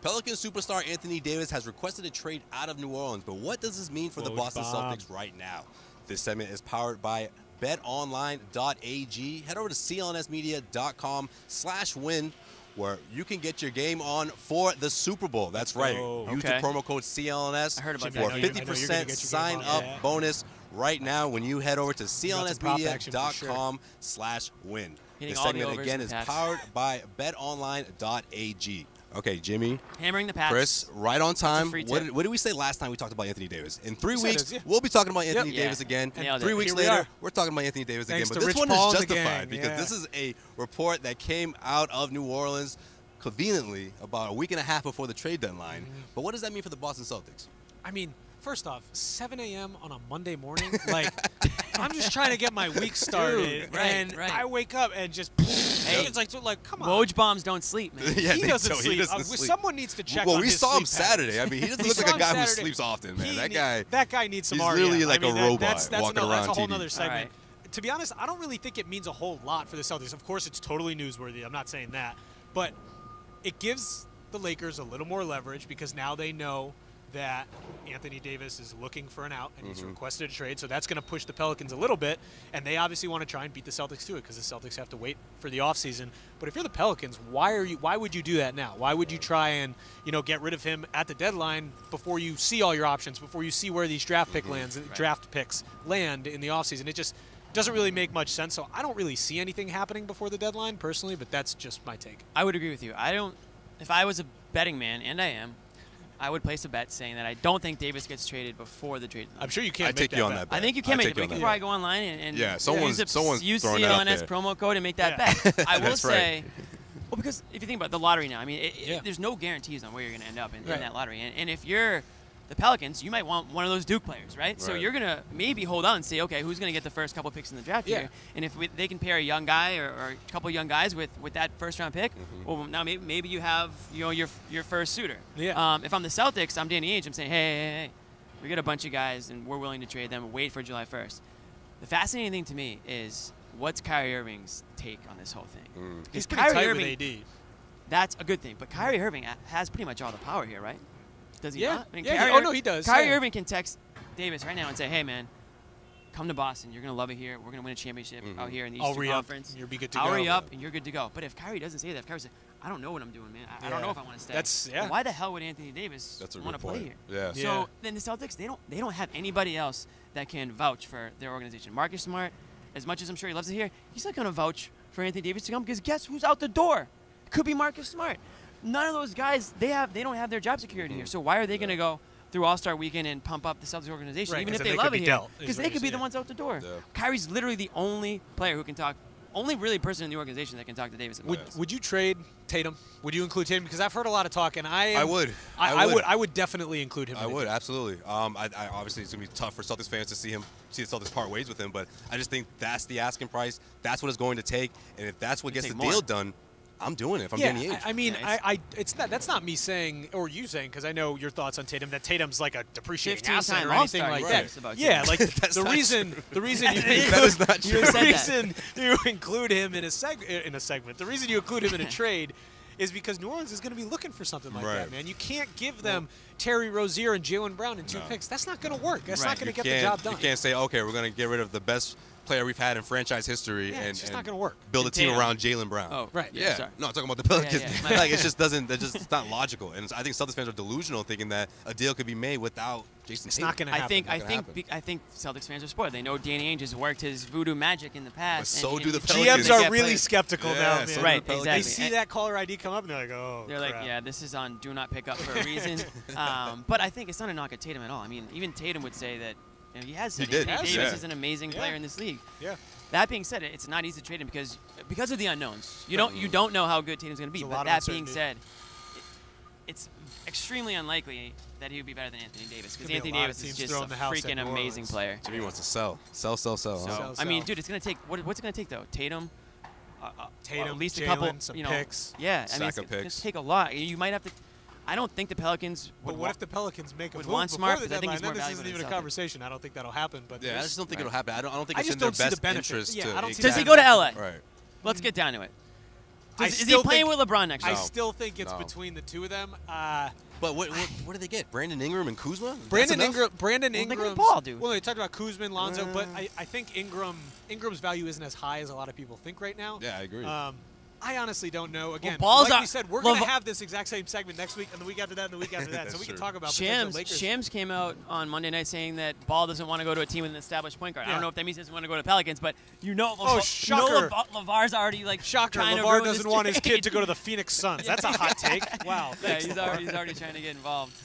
Pelicans superstar Anthony Davis has requested a trade out of New Orleans, but what does this mean for the Boston Celtics right now? This segment is powered by betonline.ag. Head over to clnsmedia.com/win, where you can get your game on for the Super Bowl. That's right. Use the promo code CLNS for a 50% sign-up bonus right now when you head over to clnsmedia.com/win. This segment, again, is powered by betonline.ag. Okay, Jimmy. Hammering the Pats. Chris, right on time. What did we say last time we talked about Anthony Davis? In 3 weeks, we'll be talking about Anthony Davis again. And 3 weeks later, we're talking about Anthony Davis again. But this one is justified because this is a report that came out of New Orleans conveniently about a week and a half before the trade deadline. But what does that mean for the Boston Celtics? I mean, first off, 7 a.m. on a Monday morning, like, I'm just trying to get my week started, I wake up and just, it's like, come on. Woj bombs don't sleep, man. He doesn't sleep. Someone needs to check on his we saw him sleep Saturday. I mean, he doesn't look like a guy who sleeps often, man. That guy needs some REM. He's literally like a robot walking around That's a whole TV. other segment. To be honest, I don't really think it means a whole lot for the Celtics. Of course, it's totally newsworthy. I'm not saying that. But it gives the Lakers a little more leverage because now they know that Anthony Davis is looking for an out and he's requested a trade, so that's going to push the Pelicans a little bit, and they obviously want to try and beat the Celtics to it because the Celtics have to wait for the offseason. But if you're the Pelicans, why would you do that now? Why would you try and get rid of him at the deadline before you see all your options, before you see where these draft picks land in the offseason? It just doesn't really make much sense. So I don't really see anything happening before the deadline personally, but that's just my take. I would agree with you. If I was a betting man, and I am, I would place a bet saying that I don't think Davis gets traded before the trade. I'm sure you can't make that bet. I think you can make it, but you can probably go online and use CLNS promo code and make that bet. I will say, well, because if you think about the lottery now, I mean, there's no guarantees on where you're going to end up in that lottery. And if you're the Pelicans, you might want one of those Duke players, right? So you're going to maybe hold on and say, okay, who's going to get the first couple picks in the draft here? And if they can pair a young guy or a couple young guys with that first-round pick, well, now maybe you have your first suitor. If I'm the Celtics, I'm Danny Ainge. I'm saying, hey, we got a bunch of guys, and we're willing to trade them and wait for July 1st. The fascinating thing to me is what's Kyrie Irving's take on this whole thing? He's pretty tight with AD. That's a good thing. But Kyrie Irving has pretty much all the power here, right? Does he not? I mean, he does. Kyrie Irving can text Davis right now and say, hey, man, come to Boston. You're going to love it here. We're going to win a championship out here in the Eastern Conference. You'll be good to go. I'll re-up, and you're good to go. But if Kyrie doesn't say that, if Kyrie says, I don't know what I'm doing, man. I don't know if I want to stay. Why the hell would Anthony Davis want to play here? So then the Celtics, they don't have anybody else that can vouch for their organization. Marcus Smart, as much as I'm sure he loves it here, he's not going to vouch for Anthony Davis to come because guess who's out the door? It could be Marcus Smart. None of those guys, they don't have their job security here. So why are they going to go through All-Star Weekend and pump up the Celtics organization, even if they love it here? Because they could be the ones out the door. Kyrie's literally the only player who can talk, only really person in the organization that can talk to Davis. Would you trade Tatum? Would you include Tatum? Because I've heard a lot of talk, and I would definitely include him. I would, absolutely. Obviously, it's going to be tough for Celtics fans to see the Celtics part ways with him, but I just think that's the asking price. That's what it's going to take, and if that's what gets the deal done, I'm doing it if I'm Danny Ainge. I mean, that's not me saying or you saying, because I know your thoughts on Tatum, that Tatum's like a depreciating asset or anything like that. Yeah, like the reason you include him in a segment, the reason you include him in a trade is because New Orleans is going to be looking for something like that, man. You can't give them Terry Rozier and Jaylen Brown in 2 picks. That's not going to work. That's not going to get the job done. You can't say, okay, we're going to get rid of the best player we've had in franchise history it's just not going to work. Build a team around Jaylen Brown. Oh, right. Yeah. No, I'm talking about the Pelicans. Like, it just doesn't. It's not logical. And I think Celtics fans are delusional thinking that a deal could be made without Jason Tatum. It's not going to happen. I think Celtics fans are spoiled. They know Danny Ainge has worked his voodoo magic in the past. But so do the Pelicans. GMs are really skeptical now, man. Right, exactly. They see that caller ID come up and they're like, oh, they're like, yeah, this is on do not pick up for a reason. But I think it's not a knock at Tatum at all. I mean, even Tatum would say that he has said Davis is an amazing player in this league. Yeah. That being said, it's not easy to trade him because of the unknowns. You don't know how good Tatum's going to be. But that being said, it's extremely unlikely that he would be better than Anthony Davis because Anthony Davis is just a freaking amazing player. Jimmy wants to sell. I mean, dude, it's going to take what's it going to take though? Tatum, at least Jaylen, a couple, some picks. Yeah, I mean, it's going to take a lot. You might have to. I don't think the Pelicans would. But what if the Pelicans make a move before Smart, the deadline? I think this isn't even a conversation. I don't think that'll happen. But I just don't think it'll happen. I don't think it's in their best interest. Yeah, Does he go to LA? Right. Let's get down to it. Is he playing with LeBron next year? I still think it's between the two of them. But what do they get? Brandon Ingram and Kuzma? Brandon Ingram. Ball, dude. Well, they talked about Kuzma and Lonzo, but I think Ingram's value isn't as high as a lot of people think right now. Yeah, I agree. I honestly don't know. Again, like we said, we're going to have this exact same segment next week and the week after that and the week after that, so we can talk about potential Lakers. Shams came out on Monday night saying that Ball doesn't want to go to a team with an established point guard. Yeah. I don't know if that means he doesn't want to go to Pelicans, but shocker. LeVar's already shocker. LeVar doesn't want his kid to go to the Phoenix Suns. That's a hot take. Wow. Yeah, he's already trying to get involved.